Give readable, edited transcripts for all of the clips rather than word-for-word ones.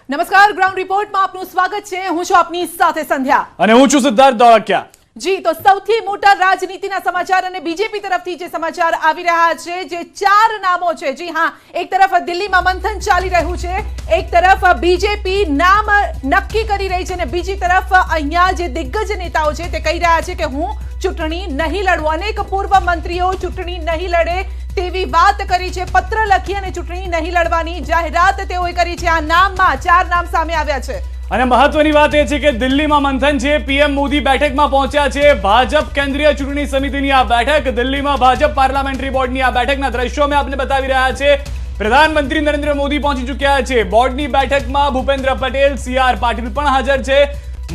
નમસ્કાર, ગ્રાઉન્ડ રિપોર્ટમાં આપનું સ્વાગત છે। હું છું આપની સાથે સંધ્યા અને હું છું સિદ્ધાર્થ ધોળકિયા। જી, તો સૌથી મોટા રાજનીતિના સમાચાર અને બીજેપી તરફથી જે સમાચાર આવી રહ્યા છે, જે ચાર નામો છે। જી હા, એક તરફ દિલ્હીમાં મંથન ચાલી રહ્યું છે, એક તરફ બીજેપી નામ નક્કી કરી રહી છે અને બીજી તરફ અહીંયા જે દિગ્ગજ નેતાઓ છે તે કહી રહ્યા છે કે હું ચૂંટણી નહીં લડું। અનેક પૂર્વ મંત્રીઓ ચૂંટણી નહીં લડે તેવી વાત કરી છે, પત્ર લખી અને ચૂંટણી નહીં લડવાની જાહેરાત તેઓએ કરી છે। આ નામમાં ચાર નામ સામે આવ્યા છે અને મહત્વની વાત એ છે કે દિલ્હીમાં મંથન છે, પીએમ મોદી બેઠકમાં પહોંચ્યા છે। ભાજપ કેન્દ્રીય ચૂંટણી સમિતિની આ બેઠક, દિલ્હીમાં ભાજપ પાર્લામેન્ટરી બોર્ડની આ બેઠકના દ્રશ્યો અમે આપને બતાવી રહ્યા છે। પ્રધાનમંત્રી નરેન્દ્ર મોદી પહોંચી ચૂક્યા છે। બોર્ડની બેઠકમાં ભૂપેન્દ્ર પટેલ, સીઆર પાટીલ પણ હાજર છે।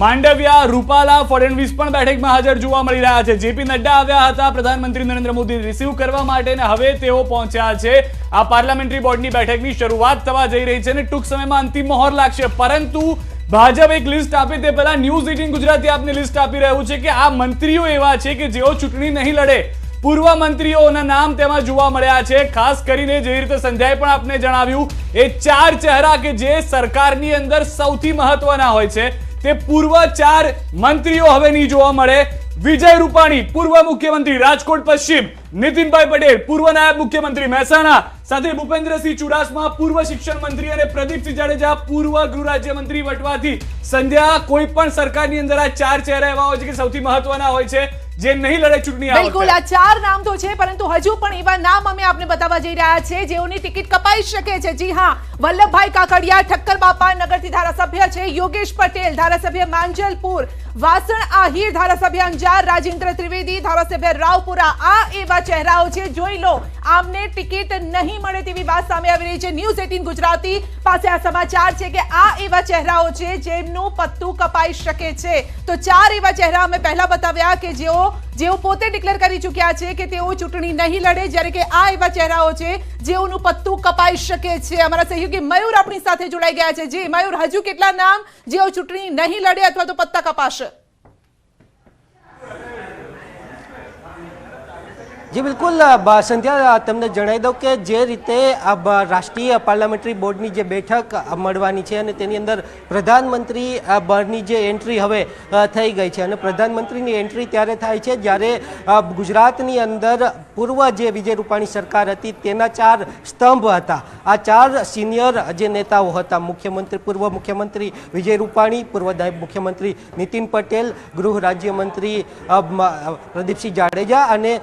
માંડવિયા, રૂપાલા, ફડણવીસ પણ બેઠકમાં હાજર જોવા મળી રહ્યા છે। જેપી નડ્ડા આવ્યા હતા પ્રધાનમંત્રી નરેન્દ્ર મોદી રિસીવ કરવા માટે અને હવે તેઓ પહોંચ્યા છે। આ પાર્લામેન્ટરી બોર્ડની બેઠકની શરૂઆત થવા જઈ રહી છે અને ટૂંક સમયમાં અંતિમ મહોર લાગશે। પરંતુ ભાજપ એક લિસ્ટ આપે તે પહેલા ન્યૂઝ 18 ગુજરાતી આપને લિસ્ટ આપી રહ્યું છે કે આ મંત્રીઓ એવા છે કે જેઓ ચૂંટણી નહીં લડે। પૂર્વ મંત્રીઓના નામ તેમાં જોવા મળ્યા છે। ખાસ કરીને જે રીતે સંધ્યાએ પણ આપને જણાવ્યું, એ ચાર ચહેરા કે જે સરકારની અંદર સૌથી મહત્વના હોય છે તે પૂર્વ ચાર મંત્રીઓ હવે નહીં જોવા મળે। વિજય રૂપાણી, પૂર્વ મુખ્યમંત્રી રાજકોટ પશ્ચિમ, નીતિનભાઈ પટેલ, પૂર્વ નાયબ મુખ્યમંત્રી મહેસાણા, સાથે ભૂપેન્દ્રસિંહ ચુડાસમા, પૂર્વ શિક્ષણ મંત્રી, અને પ્રદીપસિંહ જાડેજા, પૂર્વ ગૃહ રાજ્યમંત્રી વટવાથી। સંધ્યા, કોઈ પણ સરકારની અંદર આ ચાર ચહેરા એવા હોય છે કે સૌથી મહત્વના હોય છે જે નહીં લડે ચૂંટણી। બિલકુલ, આ ચાર નામ તો છે, પરંતુ હજુ પણ એવા નામ અમે આપને બતાવવા જઈ રહ્યા છે જેઓની ટિકિટ કપાઈ શકે છે। જી હા, વલ્લભભાઈ કાકડિયા ઠક્કર બાપા નગરથી ધારાસભ્ય છે, યોગેશ પટેલ ધારાસભ્ય માંજલપુર, વાસણ આહિર ધારાસભ્ય અંજાર, રાજેન્દ્ર ત્રિવેદી ધારાસભ્ય રાવપુરા। આ એવા ચહેરાઓ છે, જોઈ લો, આમને ટિકિટ નહીં મળે તેવી વાત સામે આવી રહી છે। ન્યૂઝ 18 ગુજરાતી પાસે આ સમાચાર છે કે આ એવા ચહેરાઓ છે જેમનું પત્તું કપાઈ શકે છે। તો ચાર એવા ચહેરા અમે પહેલા બતાવ્યા કે જેઓ પોતે ડિક્લેર કરી ચૂક્યા છે કે તેઓ ચૂંટણી નહીં લડે, જ્યારે કે આ એવા ચહેરાઓ છે જેઓનું પત્તું કપાઈ શકે છે। અમારા સહયોગી મયુર આપણી સાથે જોડાઈ ગયા છે। જી મયુર, હજુ કેટલા નામ જેઓ ચૂંટણી નહીં લડે અથવા તો પત્તા કપાશે? જી બિલકુલ સંધ્યા, તમને જણાવી દઉં કે જે રીતે રાષ્ટ્રીય પાર્લામેન્ટરી બોર્ડની જે બેઠક મળવાની છે અને તેની અંદર પ્રધાનમંત્રી બળની જે એન્ટ્રી હવે થઈ ગઈ છે અને પ્રધાનમંત્રીની એન્ટ્રી ત્યારે થાય છે જ્યારે ગુજરાતની અંદર પૂર્વ જે વિજય રૂપાણી સરકાર હતી તેના ચાર સ્તંભ હતા। આ ચાર સિનિયર જે નેતાઓ હતા, મુખ્યમંત્રી, પૂર્વ મુખ્યમંત્રી વિજય રૂપાણી, પૂર્વ નાયબ મુખ્યમંત્રી નીતિન પટેલ, ગૃહ રાજ્યમંત્રી પ્રદીપસિંહ જાડેજા અને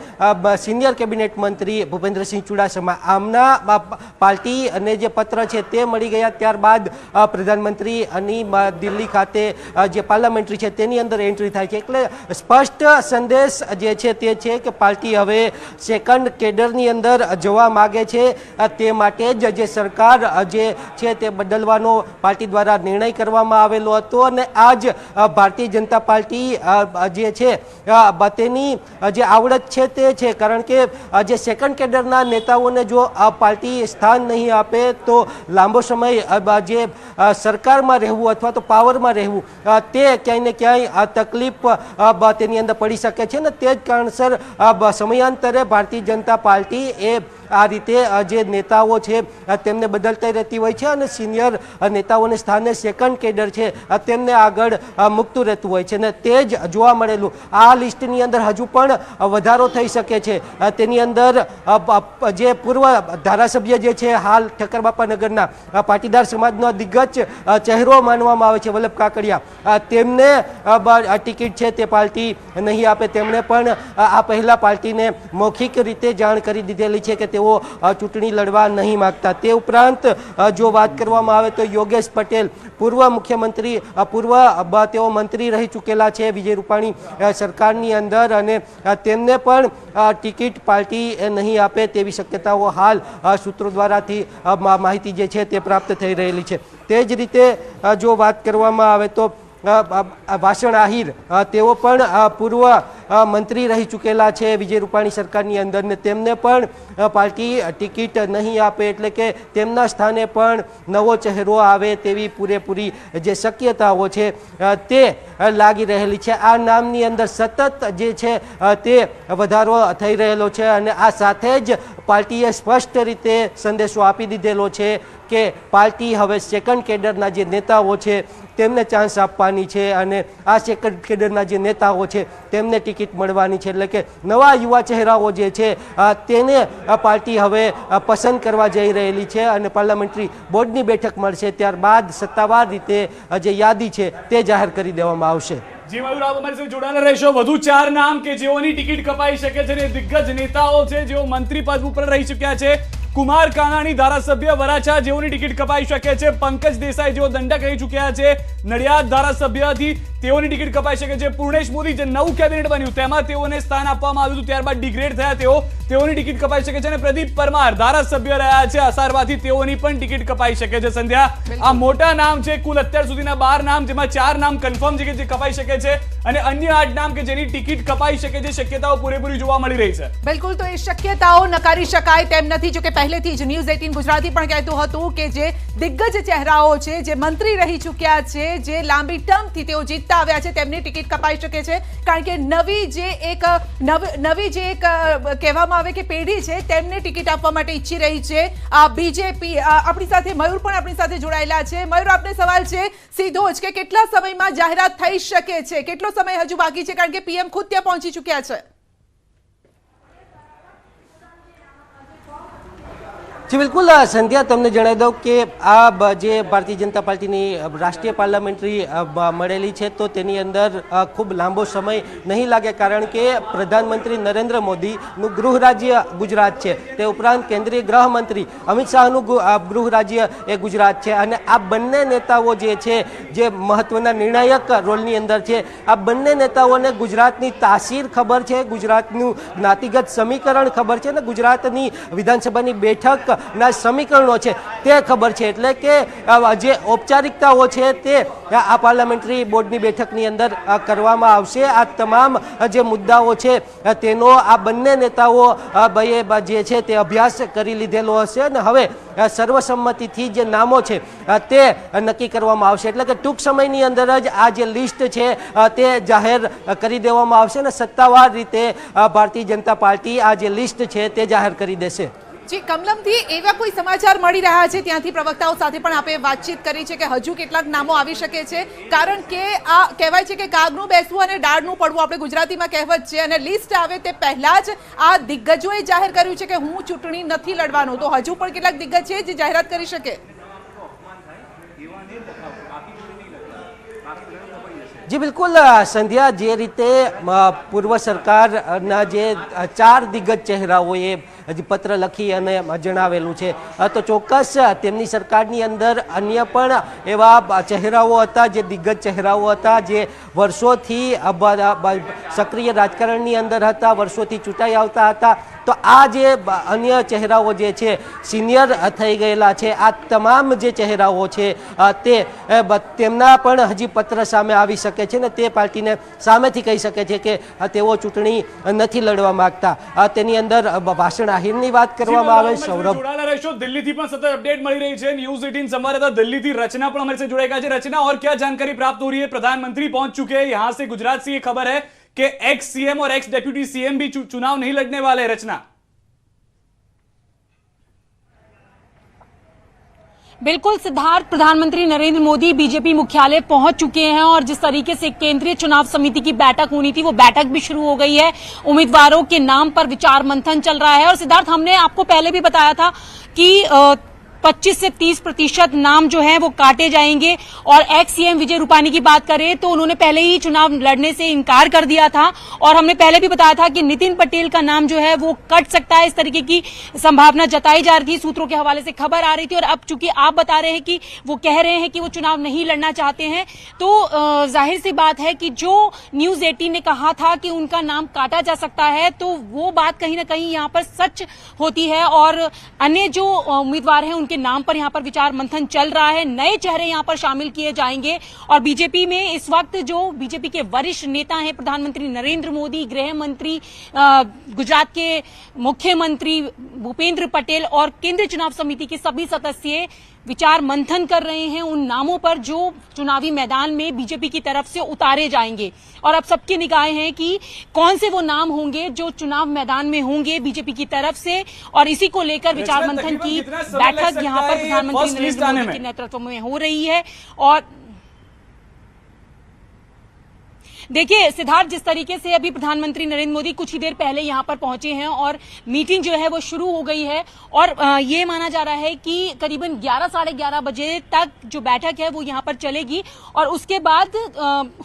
સિનિયર કેબિનેટ મંત્રી ભૂપેન્દ્રસિંહ ચુડાસમા, આમના પાર્ટી અને જે પત્ર છે તે મળી ગયા। ત્યારબાદ પ્રધાનમંત્રી અને દિલ્હી ખાતે જે પાર્લામેન્ટરી છે તેની અંદર એન્ટ્રી થાય છે। એટલે સ્પષ્ટ સંદેશ જે છે તે છે કે પાર્ટી હવે સેકન્ડ કેડરની અંદર જવા માગે છે। તે માટે જ જે સરકાર જે છે તે બદલવાનો પાર્ટી દ્વારા નિર્ણય કરવામાં આવેલો હતો અને આજ ભારતીય જનતા પાર્ટી જે છે તેની જે આવડત છે તે છે, કારણ કે જે સેકન્ડ કેડરના નેતાઓને જો આ પાર્ટી સ્થાન નહીં આપે તો લાંબો સમય જે સરકારમાં રહેવું અથવા તો પાવરમાં રહેવું તે ક્યાંય ને ક્યાંય તકલીફ તેની અંદર પડી શકે છે ને તે જ કારણસર સમયાંતરે ભારતીય જનતા પાર્ટી એ આ રીતે જે નેતાઓ છે તેમને બદલતા રહેતી હોય છે અને સિનિયર નેતાઓને સ્થાને સેકન્ડ કેડર છે તેમને આગળ મૂકતું રહેતું હોય છે ને તે જ જોવા મળેલું। આ લિસ્ટની અંદર હજુ પણ વધારો થઈ શકે છે। તેની અંદર જે પૂર્વ ધારાસભ્ય જે છે, હાલ ઠક્કરબાપા નગરના પાટીદાર સમાજનો દિગ્ગજ ચહેરો માનવામાં આવે છે વલ્લભ કાકડિયા, તેમને ટિકિટ છે તે પાર્ટી નહીં આપે। તેમણે પણ આ પહેલા પાર્ટીને મૌખિક રીતે જાણ કરી દીધેલી છે કે તેઓ ચૂંટણી લડવા નહીં માંગતા। તે ઉપરાંત જો વાત કરવામાં આવે તો યોગેશ પટેલ, પૂર્વ મુખ્યમંત્રી, પૂર્વ તેઓ મંત્રી રહી ચૂકેલા છે વિજય રૂપાણી સરકારની અંદર અને તેમને પણ ટિકિટ પાર્ટી નહીં આપે તેવી શક્યતાઓ હાલ સૂત્રો દ્વારાથી માહિતી જે છે તે પ્રાપ્ત થઈ રહેલી છે। તે જ રીતે જો વાત કરવામાં આવે તો વાસણ આહિર, તેઓ પણ પૂર્વ મંત્રી રહી ચૂકેલા છે વિજય રૂપાણી સરકારની અંદર ને તેમને પણ પાર્ટી ટિકિટ નહીં આપે, એટલે કે તેમના સ્થાને પણ નવો ચહેરો આવે તેવી પૂરેપૂરી જે શક્યતાઓ છે તે લાગી રહેલી છે. આ નામની અંદર સતત જે છે તે વધારો થઈ રહેલો છે અને આ સાથે જ પાર્ટીએ સ્પષ્ટ રીતે સંદેશો આપી દીધેલો છે કે પાર્ટી હવે સેકન્ડ કેડરના જે નેતાઓ છે તેમને ચાન્સ આપવાની છે અને આ સેકન્ડ કેડરના જે નેતાઓ છે તેમને ટિકિટ મળવાની છે. એટલે કે નવા યુવા ચહેરાઓ જે છે તેને પાર્ટી હવે પસંદ કરવા જઈ રહેલી છે અને પાર્લામેન્ટરી બોર્ડની બેઠક મળશે ત્યારબાદ સત્તાવાર રીતે જે યાદી છે તે જાહેર કરી દેવામાં આવશે. જી મયુર, આપ અમારી સાથે જોડાયેલા રહેશો. વધુ 4 નામ કે જેઓની ટિકિટ કપાઈ શકે છે, દિગ્ગજ નેતાઓ છે જેઓ મંત્રી પદ ઉપર રહી ચૂક્યા છે. કુમાર કાનાણી ધારાસભ્ય વરાછા જેઓની ટિકિટ કપાઈ શકે છે. પંકજ દેસાઈ જેઓ દંડક રહી ચૂક્યા છે નડિયાદ ધારાસભ્યથી, તેઓની ટિકિટ કપાઈ શકે છે. પૂર્ણેશ મોદી જે નવું કેબિનેટ બન્યું તેમાં તેઓને સ્થાન આપવામાં આવ્યું હતું, ત્યારબાદ ડિગ્રેડ થયા તેઓની ટિકિટ કપાઈ શકે છે. અને પ્રદીપ પરમાર ધારાસભ્ય રહ્યા છે અસારવાથી, તેઓની પણ ટિકિટ કપાઈ શકે છે. સંધ્યા, આ મોટા નામ છે. કુલ અત્યાર સુધીના 12 નામ, જેમાં 4 નામ કન્ફર્મ છે કે જે કપાઈ શકે છે અને અન્ય 8 નામ કે જેની ટિકિટ કપાઈ શકે છે. શક્યતાઓ પૂરેપૂરી જોવા મળી રહી છે. બિલકુલ, તો એ શક્યતાઓ નકારી શકાય તેમ નથી. જો કે પહેલેથી જ ન્યૂઝ 18 ગુજરાતી પણ કહેતું હતું કે જે દિગ્ગજ ચહેરાઓ છે, જે મંત્રી રહી ચૂક્યા છે, જે લાંબી ટર્મથી તેઓ જીતતા આવ્યા છે, તેમની ટિકિટ કપાઈ શકે છે. કારણ કે નવી જે એક કહેવામાં આવે કે પેઢી છે તેમને ટિકિટ આપવા માટે ઈચ્છી રહી છે બીજેપી. આપણી સાથે મયુર પણ આપણી સાથે જોડાયેલા છે. મયુર, આપને સવાલ છે સીધો જ કે કેટલા સમયમાં જાહેરાત થઈ શકે છે? કેટલો સમય હજુ બાકી છે? કારણ કે પીએમ ખુદ ત્યાં પહોંચી ચૂક્યા છે. જી બિલકુલ સંધ્યા, તમને જણાવી દઉં કે આ જે ભારતીય જનતા પાર્ટીની રાષ્ટ્રીય પાર્લામેન્ટરી મળેલી છે તો તેની અંદર ખૂબ લાંબો સમય નહીં લાગે, કારણ કે પ્રધાનમંત્રી નરેન્દ્ર મોદીનું ગૃહ રાજ્ય ગુજરાત છે, તે ઉપરાંત કેન્દ્રીય ગૃહમંત્રી અમિત શાહનું ગૃહ રાજ્ય એ ગુજરાત છે અને આ બંને નેતાઓ જે છે જે મહત્વના નિર્ણાયક રોલની અંદર છે, આ બંને નેતાઓને ગુજરાતની તાસીર ખબર છે, ગુજરાતનું જ્ઞાતિગત સમીકરણ ખબર છે અને ગુજરાતની વિધાનસભાની બેઠક ના સમીકરણો છે તે ખબર છે. એટલે કે જે ઔપચારિકતાઓ છે તે આ પાર્લામેન્ટરી બોર્ડની બેઠકની અંદર કરવામાં આવશે. આ તમામ જે મુદ્દાઓ છે તેનો આ બંને નેતાઓ જે છે તે અભ્યાસ કરી લીધેલો હશે અને હવે સર્વસંમતિથી જે નામો છે તે નક્કી કરવામાં આવશે. એટલે કે ટૂંક સમયની અંદર જ આ જે લિસ્ટ છે તે જાહેર કરી દેવામાં આવશે અને સત્તાવાર રીતે ભારતીય જનતા પાર્ટી આ જે લિસ્ટ છે તે જાહેર કરી દેશે. જી કમલમથી એવા કોઈ સમાચાર મળી રહ્યા છે ત્યાંથી પ્રવક્તાઓ સાથે પણ આપણે વાતચીત કરી છે કે હજુ કેટલાક નામો આવી શકે છે? કારણ કે આ કહેવાય છે કે કાગનું બેસવું અને ડાળનું પડવું, આપણે ગુજરાતીમાં કહેવત છે, અને લિસ્ટ આવે તે પહેલા જ આ દિગ્ગજોએ જાહેર કર્યું છે કે હું ચૂંટણી નથી લડવાનું. તો હજુ પણ કેટલાક દિગ્ગજ છે જે જાહેરાત કરી શકે? જી બિલકુલ સંધ્યા, જે રીતે પૂર્વ સરકારના જે 4 દિગ્ગજ ચહેરાઓએ હજી પત્ર લખી અને જણાવેલું છે તો ચોક્કસ તેમની સરકારની અંદર અન્ય પણ એવા ચહેરાઓ હતા, જે દિગ્ગજ ચહેરાઓ હતા, જે વર્ષોથી સક્રિય રાજકારણની અંદર હતા, વર્ષોથી ચૂંટાઈ આવતા હતા. તો આ જે અન્ય ચહેરાઓ જે છે સિનિયર થઈ ગયેલા છે, આ તમામ જે ચહેરાઓ છે તેમના પણ હજી પત્ર સામે આવી શકે છે ને તે પાર્ટીને સામેથી કહી શકે છે કે તેઓ ચૂંટણી નથી લડવા માંગતા. તેની અંદર ભાષણ આહિરની વાત કરવામાં આવે. સૌરભ, જોડાયેલા રહેશો. દિલ્હીથી પણ સતત અપડેટ મળી રહી છે. न्यूज़ 18 संवाददाता दिल्ली थी रचना પણ हमारे से जुड़े गए. रचना, और क्या जानकारी प्राप्त हो रही है? प्रधानमंत्री पहुंच चुके हैं यहाँ से. गुजरात से ये खबर है कि एक्स सीएम और एक्स डेप्यूटी सीएम भी चुनाव नहीं लड़ने वाले. रचना, बिल्कुल सिद्धार्थ, प्रधानमंत्री नरेंद्र मोदी बीजेपी मुख्यालय पहुंच चुके हैं और जिस तरीके से केंद्रीय चुनाव समिति की बैठक होनी थी वो बैठक भी शुरू हो गई है. उम्मीदवारों के नाम पर विचार मंथन चल रहा है और सिद्धार्थ, हमने आपको पहले भी बताया था कि 25 से 30% नाम जो है वो काटे जाएंगे. और एक्स सीएम विजय रूपाणी की बात करें तो उन्होंने पहले ही चुनाव लड़ने से इनकार कर दिया था और हमने पहले भी बताया था कि नितिन पटेल का नाम जो है वो कट सकता है. इस तरीके की संभावना जताई जा रही थी, सूत्रों के हवाले से खबर आ रही थी. और अब चूंकि आप बता रहे हैं कि वो कह रहे हैं कि वो चुनाव नहीं लड़ना चाहते हैं, तो जाहिर सी बात है कि जो न्यूज़ 18 ने कहा था कि उनका नाम काटा जा सकता है, तो वो बात कहीं ना कहीं यहाँ पर सच होती है. और अन्य जो उम्मीदवार हैं के नाम पर यहाँ पर विचार मंथन चल रहा है। नए चेहरे यहाँ पर शामिल किए जाएंगे और बीजेपी में इस वक्त जो बीजेपी के वरिष्ठ नेता हैं, प्रधानमंत्री नरेंद्र मोदी, गृह मंत्री, गुजरात के मुख्यमंत्री भूपेंद्र पटेल और केंद्रीय चुनाव समिति के सभी सदस्य विचार मंथन कर रहे हैं उन नामों पर जो चुनावी मैदान में बीजेपी की तरफ से उतारे जाएंगे। और अब सबकी निगाहें हैं कि कौन से वो नाम होंगे जो चुनाव मैदान में होंगे बीजेपी की तरफ से, और इसी को लेकर विचार मंथन की बैठक यहाँ पर प्रधानमंत्री नरेंद्र मोदी के नेतृत्व में हो रही है। और देखिए सिद्धार्थ, जिस तरीके से अभी प्रधानमंत्री नरेंद्र मोदी कुछ ही देर पहले यहां पर पहुंचे हैं और मीटिंग जो है वो शुरू हो गई है और ये माना जा रहा है कि करीबन 11 साढ़े 11 बजे तक जो बैठक है वो यहां पर चलेगी और उसके बाद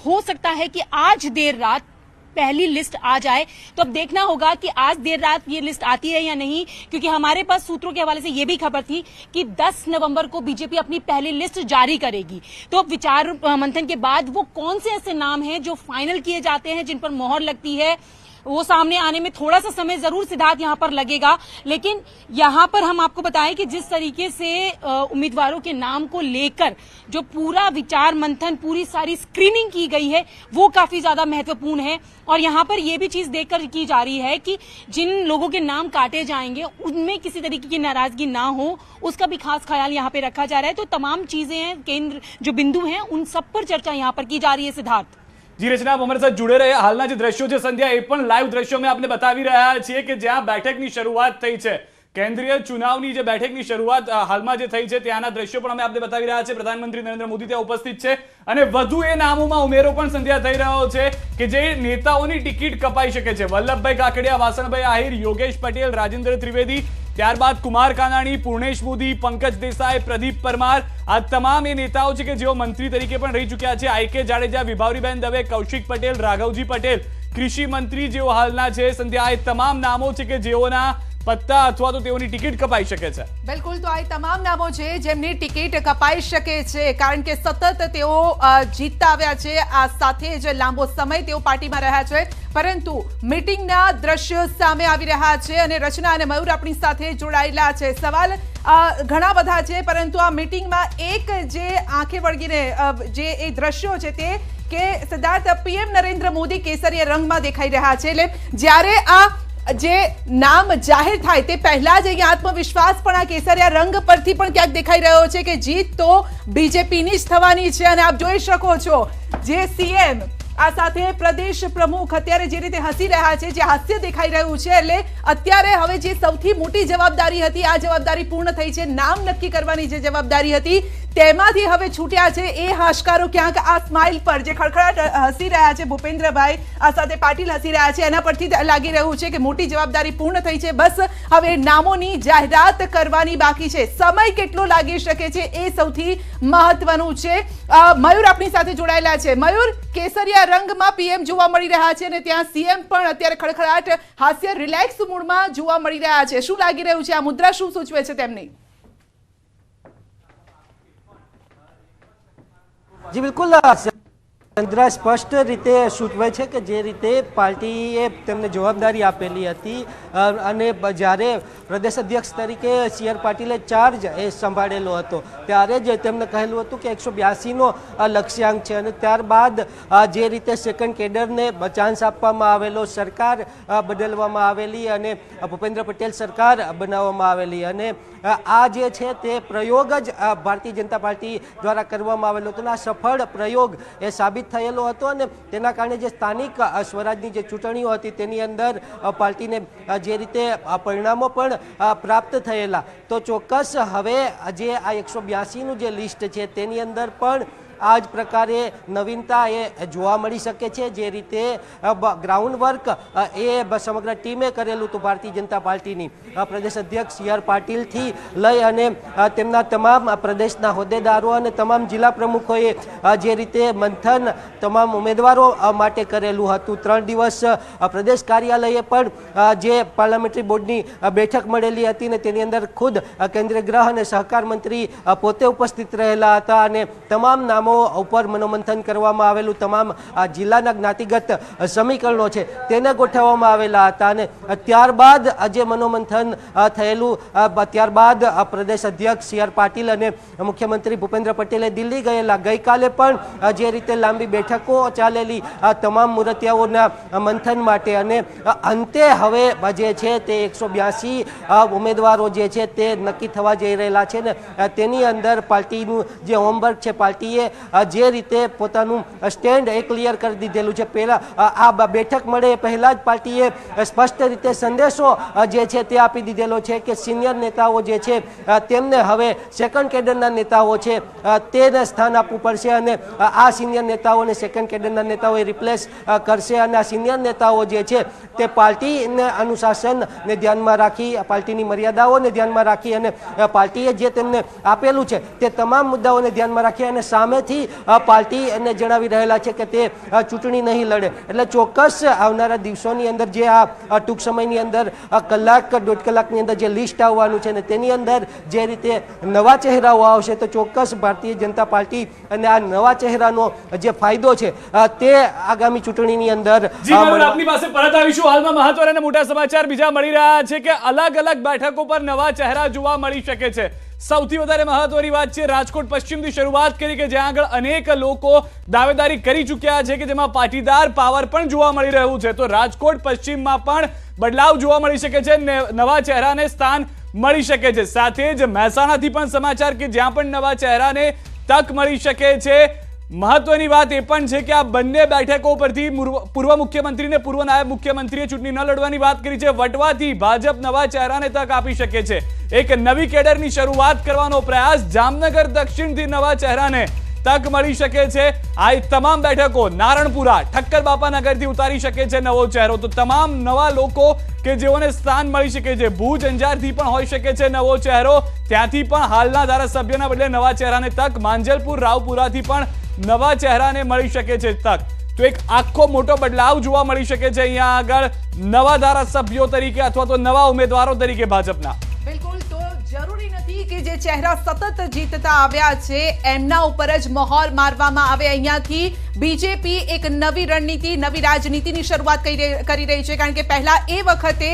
हो सकता है कि आज देर रात पहली लिस्ट आ जाए। तो अब देखना होगा कि आज देर रात ये लिस्ट आती है या नहीं, क्योंकि हमारे पास सूत्रों के हवाले से ये भी खबर थी कि 10 नवंबर को बीजेपी अपनी पहली लिस्ट जारी करेगी। तो अब विचार मंथन के बाद वो कौन से ऐसे नाम हैं जो फाइनल किए जाते हैं, जिन पर मोहर लगती है, वो सामने आने में थोड़ा सा समय जरूर सिद्धार्थ यहां पर लगेगा। लेकिन यहां पर हम आपको बताएं कि जिस तरीके से उम्मीदवारों के नाम को लेकर जो पूरा विचार मंथन, पूरी सारी स्क्रीनिंग की गई है वो काफी ज्यादा महत्वपूर्ण है। और यहां पर यह भी चीज देखकर की जा रही है कि जिन लोगों के नाम काटे जाएंगे उनमें किसी तरीके की नाराजगी ना हो, उसका भी खास ख्याल यहां पर रखा जा रहा है। तो तमाम चीजें हैं, केंद्र जो बिंदु हैं उन सब पर चर्चा यहां पर की जा रही है। सिद्धार्थ જી રચના, આપ અમારી સાથે જોડે રહે। હાલના જે દ્રશ્યો છે સંધ્યા, એ પણ લાઈવ દ્રશ્યો મેં આપને બતાવી રહ્યા છીએ કે જ્યાં બેઠકની શરૂઆત થઈ છે, કેન્દ્રીય ચુનાવની જે બેઠકની શરૂઆત હાલમાં જે થઈ છે ત્યાંના દ્રશ્યો પણ અમે આપને બતાવી રહ્યા છીએ। પ્રધાનમંત્રી નરેન્દ્ર મોદી ત્યાં ઉપસ્થિત છે અને વધુ એ નામોમાં ઉમેરો પણ સંધ્યા થઈ રહ્યો છે કે જે નેતાઓની ટિકિટ કપાઈ શકે છે। વલ્લભભાઈ કાકડિયા, વાસણભાઈ આહિર, યોગેશ પટેલ, રાજેન્દ્ર ત્રિવેદી, ત્યારબાદ કુમાર કાનાણી, પૂર્ણેશ મોદી, પંકજ દેસાઈ, પ્રદીપ પરમાર, આ તમામ એ નેતાઓ છે કે જેઓ મંત્રી તરીકે પણ રહી ચૂક્યા છે। આઈકે જાડેજા, વિભાવરીબેન દવે, કૌશિક પટેલ, રાઘવજી પટેલ, કૃષિ મંત્રી જેઓ હાલના છે સંધ્યા, એ તમામ નામો છે કે જેઓના પત્તા અથવા તો તેઓની ટિકિટ કપાઈ શકે છે। બિલકુલ, તો આ તમામ નામો છે જેમની ટિકિટ કપાઈ શકે છે, કારણ કે સતત તેઓ જીતતા આવ્યા છે, આ સાથે જ લાંબો સમય તેઓ પાર્ટીમાં રહ્યા છે, પરંતુ મીટિંગના દ્રશ્યો સામે આવી રહ્યા છે અને રચના અને મયુર આપણી સાથે જોડાયેલા છે। સવાલ ઘણા બધા છે, પરંતુ આ મીટિંગમાં એક જે આંખે વળગીને જે એ દ્રશ્યો છે તે કે સિદ્ધાર્થ, પીએમ નરેન્દ્ર મોદી કેસરીય રંગમાં દેખાઈ રહ્યા છે। એટલે જ્યારે આ જે નામ જાહેર થાય તે પહેલા જ અહીંયા આત્મવિશ્વાસ પણ આ કેસરિયા રંગ પરથી પણ ક્યાંક દેખાઈ રહ્યો છે કે જીત તો બીજેપીની જ થવાની છે। અને આપ જોઈ શકો છો જે સીએમ આ સાથે પ્રદેશ પ્રમુખ અત્યારે જે રીતે હસી રહ્યા છે, જે હાસ્ય દેખાઈ રહ્યું છે, એટલે અત્યારે હવે જે સૌથી મોટી જવાબદારી હતી આ જવાબદારી પૂર્ણ થઈ છે। નામ નક્કી કરવાની જે જવાબદારી હતી તેમાંથી હવે છૂટ્યા છે। એ હાશકારો ક્યાંક આ સ્માઇલ પર જે ખડખડાટ હસી રહ્યા છે ભૂપેન્દ્રભાઈ, આ સાથે પાટીલ હસી રહ્યા છે, એના પરથી લાગી રહ્યું છે કે મોટી જવાબદારી પૂર્ણ થઈ છે। બસ હવે નામોની જાહેરાત કરવાની બાકી છે। સમય કેટલો લાગી શકે છે એ સૌથી મહત્વનું છે। મયુર આપણી સાથે જોડાયેલા છે। મયુર, કેસરિયા રંગમાં પીએમ જોવા મળી રહ્યા છે અને ત્યાં સીએમ પણ અત્યારે ખડખડાટ હાસ્ય રિલેક્સ મૂડમાં જોવા મળી રહ્યા છે। શું લાગી રહ્યું છે? આ મુદ્રા શું સૂચવે છે તેમની? જી બિલકુલ, ચંદ્રા સ્પષ્ટ રીતે સૂચવે છે કે જે રીતે પાર્ટીએ તેમને જવાબદારી આપેલી હતી અને જ્યારે પ્રદેશ અધ્યક્ષ તરીકે સી.આર. પાટીલે ચાર્જ એ સંભાળેલો હતો ત્યારે જ તેમને કહેલું હતું કે 182નો લક્ષ્યાંક છે અને ત્યારબાદ જે રીતે સેકન્ડ કેડરને ચાન્સ આપવામાં આવેલો, સરકાર બદલવામાં આવેલી અને ભૂપેન્દ્ર પટેલ સરકાર બનાવવામાં આવેલી અને આ જે છે તે પ્રયોગ જ ભારતીય જનતા પાર્ટી દ્વારા કરવામાં આવેલો હતો અને આ સફળ પ્રયોગ એ સાબિત થયેલો હતો અને તેના કારણે જે સ્થાનિક સ્વરાજની જે ચૂંટણીઓ હતી તેની અંદર પાર્ટીને જે રીતે પરિણામો પણ પ્રાપ્ત થયેલા, તો ચોક્કસ હવે જે આ 182નું જે લિસ્ટ છે તેની અંદર પણ આ જ પ્રકારે નવીનતા એ જોવા મળી શકે છે। જે રીતે ગ્રાઉન્ડ વર્ક એ સમગ્ર ટીમે કરેલું હતું ભારતીય જનતા પાર્ટીની, પ્રદેશ અધ્યક્ષ સી.આર. પાટીલથી લઈ અને તેમના તમામ પ્રદેશના હોદ્દેદારો અને તમામ જિલ્લા પ્રમુખોએ જે રીતે મંથન તમામ ઉમેદવારો માટે કરેલું હતું। 3 દિવસ પ્રદેશ કાર્યાલયે પણ જે પાર્લામેન્ટરી બોર્ડની બેઠક મળેલી હતી ને તેની અંદર ખુદ કેન્દ્રીય ગૃહ અને સહકાર મંત્રી પોતે ઉપસ્થિત રહેલા હતા અને તમામ નામ નામો ઉપર મનોમંથન કરવામાં આવેલું, તમામ જિલ્લાના જ્ઞાતિગત સમીકરણો છે તેને ગોઠવવામાં આવેલા હતા અને ત્યારબાદ આજે મનોમંથન થયેલું, ત્યારબાદ પ્રદેશ અધ્યક્ષ સી આર પાટીલ અને મુખ્યમંત્રી ભૂપેન્દ્ર પટેલે દિલ્હી ગયેલા. ગઈકાલે પણ જે રીતે લાંબી બેઠકો ચાલેલી તમામ મૂર્તિયાઓના મંથન માટે અને અંતે હવે જે છે તે 182 ઉમેદવારો જે છે તે નક્કી થવા જઈ રહેલા છે ને તેની અંદર પાર્ટીનું જે હોમવર્ક છે, પાર્ટીએ જે રીતે પોતાનું સ્ટેન્ડ ક્લિયર કરી દીધેલું છે. પહેલા આ બેઠક મળે એ પહેલા જ પાર્ટીએ સ્પષ્ટ રીતે સંદેશો જે છે તે આપી દીધેલો છે કે સિનિયર નેતાઓ જે છે તેમને હવે સેકન્ડ કેડરના નેતાઓ છે તેને સ્થાન આપવું પડશે અને આ સિનિયર નેતાઓને સેકન્ડ કેડરના નેતાઓએ રિપ્લેસ કરશે અને આ સિનિયર નેતાઓ જે છે તે પાર્ટીને અનુશાસનને ધ્યાનમાં રાખી, પાર્ટીની મર્યાદાઓને ધ્યાનમાં રાખી અને પાર્ટીએ જે તેમને આપેલું છે તે તમામ મુદ્દાઓને ધ્યાનમાં રાખી અને સામેથી પાર્ટીને જણાવી રહેલા છે કે તે ચૂંટણી નહીં લડે. એટલે ચોક્કસ આવનારા દિવસોની અંદર જે આ ટૂંક સમયની અંદર કલાક દોઢ કલાકની અંદર જે લિસ્ટ આવવાનું છે ને તેની અંદર જે રીતે નવા ચહેરાઓ આવશે તો ચોક્કસ ભારતીય જનતા પાર્ટી અને આ નવા ચહેરાનો જે ફાયદો છે તે આગામી ચૂંટણીની અંદર આપની પાસે પરત આવીશું. હાલમાં મહત્વના અને મોટા સમાચાર બીજા મળી રહ્યા છે કે અલગ અલગ બેઠકો પર નવા ચહેરા જોવા મળી શકે છે. સૌથી વધારે મહત્વની વાત છે રાજકોટ પશ્ચિમથી શરૂઆત કરી કે જ્યાં આગળ અનેક લોકો દાવેદારી કરી ચૂક્યા છે કે જેમાં પાટીદાર પાવર પણ જોવા મળી રહ્યું છે. તો રાજકોટ પશ્ચિમમાં પણ બદલાવ જોવા મળી શકે છે, નવા ચહેરાને સ્થાન મળી શકે છે. સાથે જ મહેસાણાથી પણ સમાચાર કે જ્યાં પણ નવા ચહેરાને તક મળી શકે છે. મહત્વની વાત એ પણ છે કે આ બંને બેઠકો પરથી પૂર્વ મુખ્યમંત્રી અને પૂર્વ નાયબ મુખ્યમંત્રીએ ચૂંટણી ન લડવાની વાત કરી છે. વટવાથી ભાજપ નવા ચહેરાને તક આપી શકે છે. એક નવી કેડરની શરૂઆત કરવાનો પ્રયાસ, જામનગર દક્ષિણથી નવા ચહેરાને તક મળી શકે છે. આ તમામ બેઠકો નારણપુરા, ઠક્કર બાપાનગરથી ઉતારી શકે છે નવો ચહેરો. તો તમામ નવા લોકો કે જેઓને સ્થાન મળી શકે છે. ભુજ અંજારથી પણ હોઈ શકે છે નવો ચહેરો, ત્યાંથી પણ હાલના ધારાસભ્યના બદલે નવા ચહેરાને તક. માંજલપુર, રાવપુરાથી પણ નવા ચહેરાને મળી શકે છે તક. તો એક આખો મોટો બદલાવ જોવા મળી શકે છે અહીંયા આગળ નવા ધારાસભ્યો તરીકે અથવા તો નવા ઉમેદવારો તરીકે ભાજપના. બિલકુલ, તો જરૂરી નથી કે જે ચહેરા સતત જીતતા આવ્યા છે એમના ઉપર જ મહોર મારવામાં આવે. અહીંયાથી બીજેપી એક નવી રણનીતિ, નવી રાજનીતિની શરૂઆત કરી રહી છે. કારણ કે પહેલા એ વખતે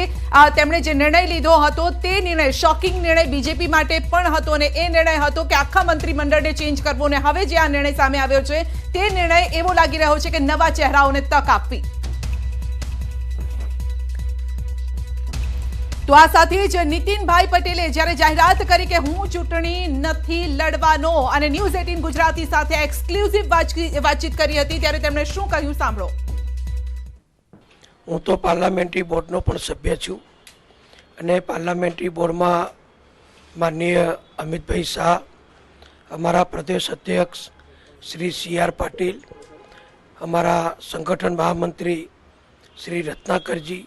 તેમણે જે નિર્ણય લીધો હતો તે નિર્ણય શોકિંગ નિર્ણય બીજેપી માટે પણ હતો અને એ નિર્ણય હતો કે આખા મંત્રીમંડળને ચેન્જ કરવો. અને હવે જે આ નિર્ણય સામે આવ્યો છે તે નિર્ણય એવો લાગી રહ્યો છે કે નવા ચહેરાઓને તક આપવી. તો આ સાથે જ નીતિનભાઈ પટેલે જ્યારે જાહેરાત કરી કે હું ચૂંટણી નથી લડવાનો અને ન્યૂઝ 18 ગુજરાતી સાથે એક્સક્લુઝિવ વાતચીત કરી હતી ત્યારે તેમણે શું કહ્યું સાંભળો. હું તો પાર્લામેન્ટરી બોર્ડનો પણ સભ્ય છું અને પાર્લામેન્ટરી બોર્ડમાં માનનીય અમિતભાઈ શાહ, અમારા પ્રદેશ અધ્યક્ષ શ્રી સી આર પાટીલ, અમારા સંગઠન મહામંત્રી શ્રી રત્નાકરજી,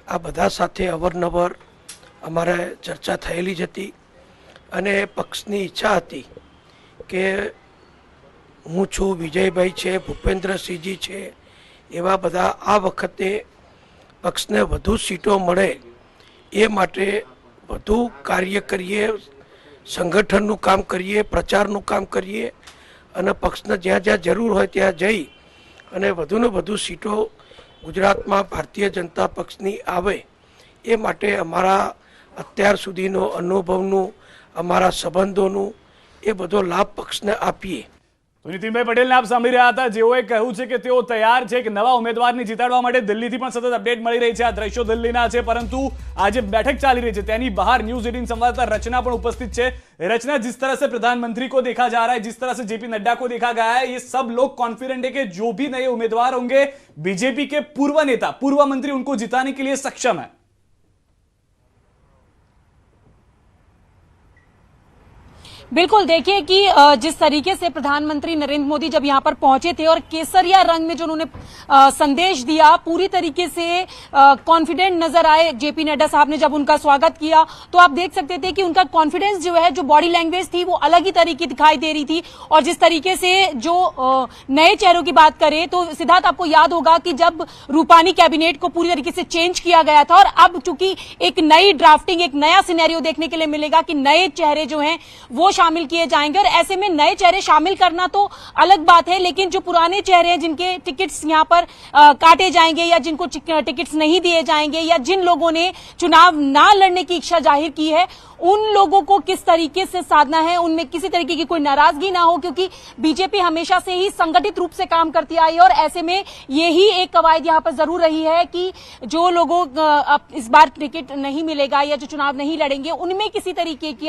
આ બધા સાથે અવારનવાર અમારે ચર્ચા થયેલી જ હતી અને પક્ષની ઈચ્છા હતી કે હું છું, વિજયભાઈ છે, ભૂપેન્દ્રસિંહજી છે, એવા બધા આ વખતે પક્ષને વધુ સીટો મળે એ માટે વધુ કાર્ય કરીએ, સંગઠનનું કામ કરીએ, પ્રચારનું કામ કરીએ અને પક્ષને જ્યાં જ્યાં જરૂર હોય ત્યાં જઈ અને વધુને વધુ સીટો ગુજરાતમાં ભારતીય જનતા પક્ષની આવે એ માટે અમારા અત્યાર સુધીનો અનુભવનું, અમારા સંબંધોનું એ બધો લાભ પક્ષને આપીએ. તો નીતિનભાઈ પટેલને આપ સાંભળી રહ્યા હતા, જેઓએ કહ્યું છે કે તેઓ તૈયાર છે કે નવા ઉમેદવારને જીતાડવા માટે. દિલ્હીથી પણ સતત અપડેટ મળી રહી છે. આ દ્રશ્યો દિલ્હીના છે, પરંતુ આજે બેઠક ચાલી રહી છે તેની બહાર ન્યૂઝ 18 સંવાદદાતા रचना પણ उपस्थित છે. रचना, जिस तरह से प्रधानमंत्री को देखा जा रहा है, जिस तरह से जेपी नड्डा को देखा गया है, ये सब लोग कॉन्फिडेंट है कि जो भी नए उम्मीदवार होंगे बीजेपी के पूर्व नेता, पूर्व मंत्री उनको जिताने के लिए सक्षम है. बिल्कुल, देखिए कि जिस तरीके से प्रधानमंत्री नरेंद्र मोदी जब यहां पर पहुंचे थे और केसरिया रंग में जो उन्होंने संदेश दिया, पूरी तरीके से कॉन्फिडेंट नजर आए जेपी नड्डा साहब ने जब उनका स्वागत किया, तो आप देख सकते थे कि उनका कॉन्फिडेंस जो है, जो बॉडी लैंग्वेज थी वो अलग ही तरह की दिखाई दे रही थी. और जिस तरीके से जो नए चेहरों की बात करें तो सिद्धार्थ, आपको याद होगा कि जब रूपानी कैबिनेट को पूरी तरीके से चेंज किया गया था और अब चूंकि एक नई ड्राफ्टिंग, एक नया सिनेरियो देखने के लिए मिलेगा कि नए चेहरे जो हैं वो शामिल किए जाएंगे। और ऐसे में नए चेहरे शामिल करना तो अलग बात है, लेकिन जो पुराने चेहरे हैं जिनके टिकट्स यहाँ पर काटे जाएंगे या जिनको टिकट्स नहीं दिए जाएंगे या जिन लोगों ने चुनाव ना लड़ने की इच्छा जाहिर की है, उन लोगों को किस तरीके से साधना है, उनमें किसी तरीके की कोई नाराजगी ना हो, क्योंकि बीजेपी हमेशा से ही संगठित रूप से काम करती आई है। और ऐसे में यही एक कवायद यहाँ पर जरूर रही है कि जो लोगों इस बार टिकट नहीं मिलेगा या जो चुनाव नहीं लड़ेंगे, उनमें किसी तरीके की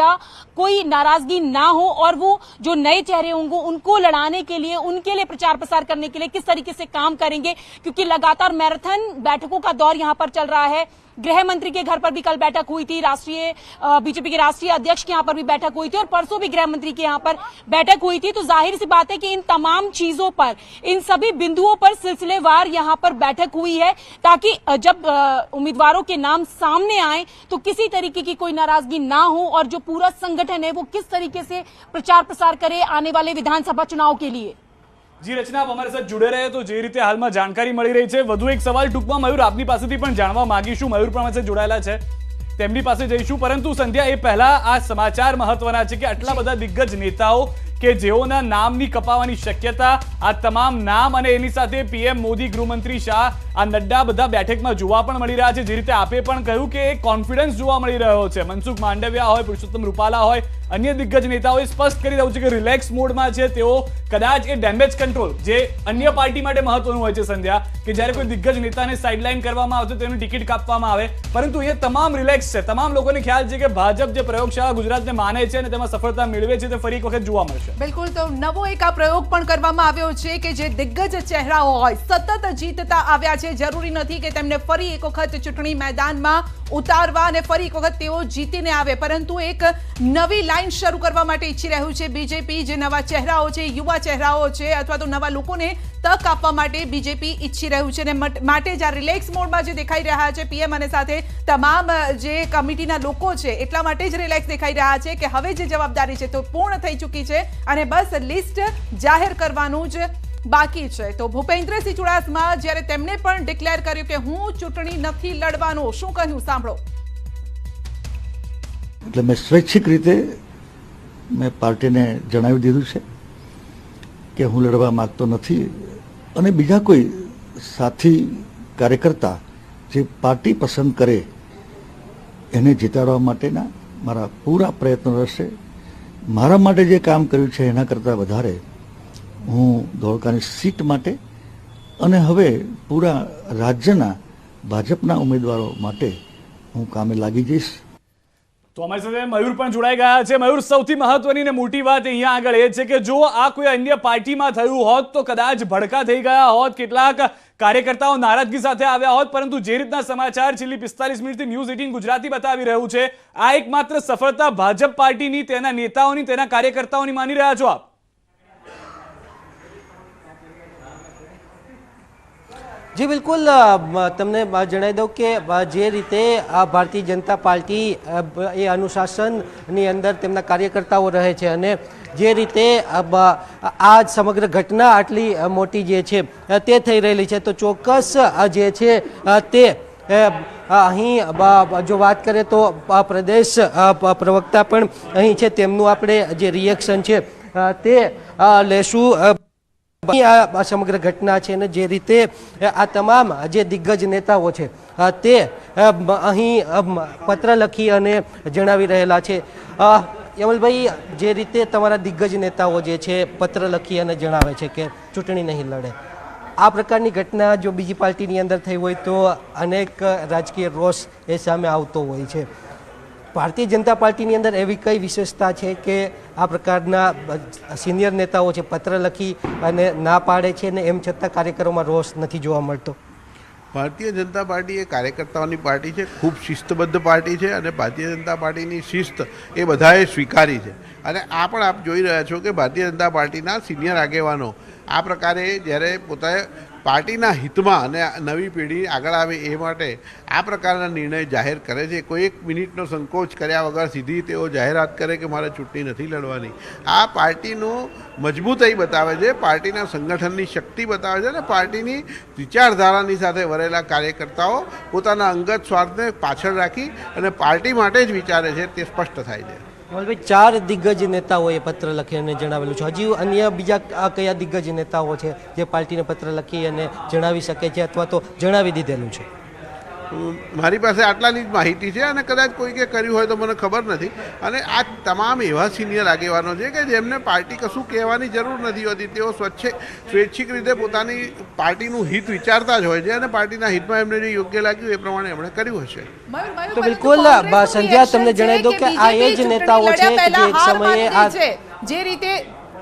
कोई नाराजगी ना हो और वो जो नए चेहरे होंगे उनको लड़ाने के लिए, उनके लिए प्रचार प्रसार करने के लिए किस तरीके से काम करेंगे, क्योंकि लगातार मैराथन बैठकों का दौर यहाँ पर चल रहा है। गृह मंत्री के घर पर भी कल बैठक हुई थी, बीजेपी के राष्ट्रीय अध्यक्ष के यहाँ पर भी बैठक हुई थी और परसों भी गृह मंत्री के यहाँ पर बैठक हुई थी। तो जाहिर सी बात है कि इन तमाम चीजों पर, इन सभी बिंदुओं पर सिलसिलेवार यहाँ पर बैठक हुई है, ताकि जब उम्मीदवारों के नाम सामने आए तो किसी तरीके की कोई नाराजगी ना हो और जो पूरा संगठन है वो किस तरीके से प्रचार प्रसार करे आने वाले विधानसभा चुनाव के लिए। જી રચના, આપ અમારી સાથે જોડે રહે તો જે રીતે હાલમાં જાણકારી મળી રહી છે, વધુ એક સવાલ ટૂંકમાં મયુર આપની પાસેથી પણ જાણવા માંગીશું। મયુર પણ અમારી સાથે જોડાયેલા છે, તેમની પાસે જઈશું, પરંતુ સંધ્યા એ પહેલા આ સમાચાર મહત્વના છે કે આટલા બધા દિગ્ગજ નેતાઓ કે જેઓના નામની કપાવાની શક્યતા, આ તમામ નામ અને એની સાથે પીએમ મોદી, ગૃહમંત્રી શાહ, આ નડ્ડા બધા બેઠકમાં જોવા પણ મળી રહ્યા છે। જે રીતે આપે પણ કહ્યું કે એક કોન્ફિડન્સ જોવા મળી રહ્યો છે, મનસુખ માંડવિયા હોય, પુરુષોત્તમ રૂપાલા હોય, અન્ય દિગ્ગજ નેતાઓએ સ્પષ્ટ કરી રહ્યું છે કે રિલેક્સ મોડમાં છે તેઓ। કદાચ એ ડેમેજ કંટ્રોલ જે અન્ય પાર્ટી માટે મહત્વનું હોય છે સંધ્યા, કે જ્યારે કોઈ દિગ્ગજ નેતાને સાઇડલાઇન કરવામાં આવે તો તેની ટિકિટ કાપવામાં આવે, પરંતુ એ તમામ રિલેક્સ છે। તમામ લોકોને ખ્યાલ છે કે ભાજપ જે પ્રયોગશાળા ગુજરાતને માને છે અને તેમાં સફળતા મેળવે છે તે ફરી એક વખત જોવા મળશે। બિલકુલ, તો નવો એક આ પ્રયોગ પણ કરવામાં આવ્યો છે કે જે દિગ્ગજ ચહેરાઓ હોય સતત જીતતા આવ્યા છે, જરૂરી નથી કે તેમને ફરી એક વખત ચૂંટણી મેદાનમાં ઉતારવા અને ફરી એક વખત તેઓ જીતીને આવે, પરંતુ એક નવી લાઈન શરૂ કરવા માટે ઈચ્છી રહ્યું છે બીજેપી। જે નવા ચહેરાઓ છે, યુવા ચહેરાઓ છે અથવા તો નવા લોકોને તક આપવા માટે બીજેપી ઈચ્છી રહ્યું છે અને માટે જ આ રિલેક્સ મોડમાં જે દેખાઈ રહ્યા છે પીએમ અને સાથે તમામ જે કમિટીના લોકો છે, એટલા માટે જ રિલેક્સ દેખાઈ રહ્યા છે કે હવે જે જવાબદારી છે તો પૂર્ણ થઈ ચૂકી છે અને બસ લિસ્ટ જાહેર કરવાનું જ બાકી છે। તો ભૂપેન્દ્રસિંહ ચુડાસમા જ્યારે તેમણે પણ ડિક્લેર કર્યું કે હું ચૂંટણી નથી લડવાનો, શું કહ્યું સાંભળો। એટલે મેં સ્વૈચ્છિક રીતે મેં પાર્ટીને જણાવી દીધું છે કે હું લડવા માંગતો નથી અને બીજા કોઈ સાથી કાર્યકર્તા જે પાર્ટી પસંદ કરે એને જીતાડવા માટેના મારા પૂરા પ્રયત્નો રહેશે। મારા માટે જે કામ કર્યું છે એના કરતાં વધારે હું ધોળકાની સીટ માટે અને હવે પૂરા રાજ્યના ભાજપના ઉમેદવારો માટે હું કામે લાગી જઈશ। તો અમારી સાથે મયુર પણ જોડાઈ ગયા છે। મયુર, સૌથી મહત્વની ને મોટી વાત અહીંયા આગળ એ છે કે જો આ કોઈ અન્ય પાર્ટીમાં થયું હોત તો કદાચ ભડકા થઈ ગયા હોત, કેટલાક કાર્યકર્તાઓ નારાજગી સાથે આવ્યા હોત, પરંતુ જે રીતના સમાચાર છેલ્લી 45 મિનિટથી ન્યૂઝ 18 ગુજરાતી બતાવી રહ્યું છે, આ એકમાત્ર સફળતા ભાજપ પાર્ટીની, તેના નેતાઓની, તેના કાર્યકર્તાઓની માની રહ્યા છો આપ? જી બિલકુલ, તમને જણાવી દઉં કે જે રીતે ભારતીય જનતા પાર્ટી એ અનુશાસનની અંદર તેમના કાર્યકર્તાઓ રહે છે અને જે રીતે આ સમગ્ર ઘટના આટલી મોટી જે છે તે થઈ રહેલી છે, તો ચોક્કસ જે છે તે અહીં જો વાત કરીએ તો પ્રદેશ પ્રવક્તા પણ અહીં છે, તેમનું આપણે જે રિએક્શન છે તે લેશું। આ સમગ્ર ઘટના છે અને જે રીતે આ તમામ જે દિગ્ગજ નેતાઓ છે તે અહીં પત્ર લખી અને જણાવી રહેલા છે। યમલભાઈ, જે રીતે તમારા દિગ્ગજ નેતાઓ જે છે પત્ર લખી અને જણાવે છે કે ચૂંટણી નહીં લડે, આ પ્રકારની ઘટના જો બીજી પાર્ટીની અંદર થઈ હોય તો અનેક રાજકીય રોષ એ સામે આવતો હોય છે। ભારતીય જનતા પાર્ટીની અંદર એવી કઈ વિશેષતા છે કે આ પ્રકારના સિનિયર નેતાઓ છે પત્ર લખી અને ના પાડે છે ને એમ છતાં કાર્યકરોમાં રોષ નથી જોવા મળતો? ભારતીય જનતા પાર્ટી એ કાર્યકર્તાઓની પાર્ટી છે, ખૂબ શિસ્તબદ્ધ પાર્ટી છે અને ભારતીય જનતા પાર્ટીની શિસ્ત એ બધાએ સ્વીકારી છે અને આ પણ આપ જોઈ રહ્યા છો કે ભારતીય જનતા પાર્ટીના સિનિયર આગેવાનો આ પ્રકારે જ્યારે પોતાએ પાર્ટીના હિતમાં અને નવી પેઢી આગળ આવે એ માટે આ પ્રકારના નિર્ણય જાહેર કરે છે। કોઈ એક મિનિટનો સંકોચ કર્યા વગર સીધી તેઓ જાહેરાત કરે કે મારે ચૂંટણી નથી લડવાની, આ પાર્ટીનું મજબૂતાઈ બતાવે છે, પાર્ટીના સંગઠનની શક્તિ બતાવે છે અને પાર્ટીની વિચારધારાની સાથે વરેલા કાર્યકર્તાઓ પોતાના અંગત સ્વાર્થને પાછળ રાખી અને પાર્ટી માટે જ વિચારે છે તે સ્પષ્ટ થાય છે। ભાઈ 4 દિગ્ગજ નેતાઓએ પત્ર લખી અને જણાવેલું છે. હજી અન્ય બીજા કયા દિગ્ગજ નેતાઓ છે જે પાર્ટીને પત્ર લખી અને જણાવી શકે છે અથવા તો જણાવી દીધેલું છે? મારી પાસે આટલાની જ માહિતી છે અને કદાચ કોઈકે કર્યું હોય તો મને ખબર નથી. અને આ તમામ એવા સિનિયર આગેવાનો છે કે જેમને પાર્ટી કશું કહેવાની જરૂર નથી હોતી. તેઓ સ્વૈચ્છિક રીતે પોતાની પાર્ટીનું હિત વિચારતા જ હોય છે અને પાર્ટીના હિતમાં એમને જે યોગ્ય લાગ્યું એ પ્રમાણે એમણે કર્યું હશે. તો બિલકુલ સંધ્યા, તમને જણાવી દઉં કે આ એ જ નેતાઓ છે કે જે એક સમયે આ જે રીતે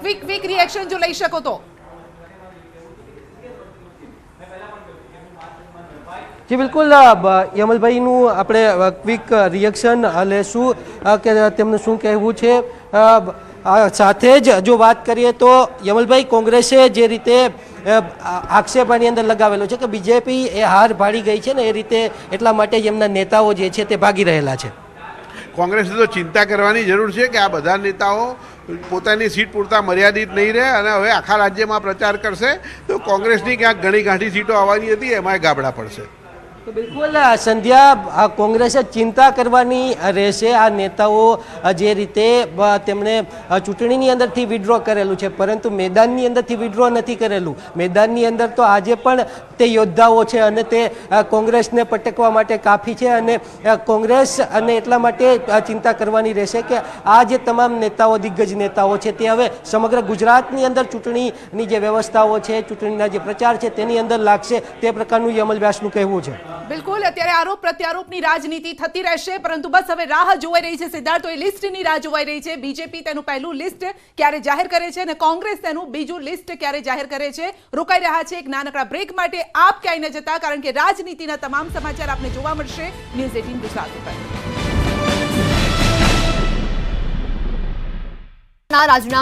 ક્વિક રિએક્શન જો લઈ શકો તો. જી બિલકુલ, યમલભાઈનું આપણે ક્વિક રિએક્શન લેશું કે તેમનું શું કહેવું છે. સાથે જ જો વાત કરીએ તો યમલભાઈ, કોંગ્રેસે જે રીતે આક્ષેપ આની અંદર લગાવેલો છે કે બીજેપી એ હાર ભાળી ગઈ છે ને એ રીતે એટલા માટે જ એમના નેતાઓ જે છે તે ભાગી રહેલા છે. કોંગ્રેસે તો ચિંતા કરવાની જરૂર છે કે આ બધા નેતાઓ પોતાની સીટ પૂરતા મર્યાદિત નહીં રહે અને હવે આખા રાજ્યમાં પ્રચાર કરશે તો કોંગ્રેસની ક્યાંક ઘણી ગાંઠી સીટો આવવાની હતી એમાંય ગાબડા પડશે. તો બિલકુલ સંધ્યા, કોંગ્રેસે ચિંતા કરવાની રહેશે. આ નેતાઓ જે રીતે તેમણે ચૂંટણીની અંદરથી વિડ્રો કરેલું છે પરંતુ મેદાનની અંદરથી વિડ્રો નથી કરેલું. મેદાનની અંદર તો આજે પણ તે યોદ્ધાઓ છે અને તે કોંગ્રેસને પટકવા માટે કાફી છે અને કોંગ્રેસ અને એટલા માટે ચિંતા કરવાની રહેશે કે આ જે તમામ નેતાઓ, દિગ્ગજ નેતાઓ છે તે હવે સમગ્ર ગુજરાતની અંદર ચૂંટણીની જે વ્યવસ્થાઓ છે, ચૂંટણીના જે પ્રચાર છે તેની અંદર લાગશે. તે પ્રકારનું યમલ વ્યાસનું કહેવું છે. બિલકુલ, અત્યારે આરોપ પ્રત્યારોપની રાજનીતિ થતી રહેશે પરંતુ બસ હવે રાહ જોવાઈ રહી છે સિદ્ધાર્થ. તો એ લિસ્ટની રાહ જોવાઈ રહી છે. બીજેપી તેનું પહેલું લિસ્ટ ક્યારે જાહેર કરે છે અને કોંગ્રેસ તેનું બીજું લિસ્ટ ક્યારે જાહેર કરે છે. રોકાઈ રહ્યા છે એક નાનકડા બ્રેક માટે. આપ ક્યાંય ન જતા, કારણ કે રાજનીતિના તમામ સમાચાર આપને જોવા મળશે ન્યૂઝ 18 ગુજરાત પર. રાજીનામા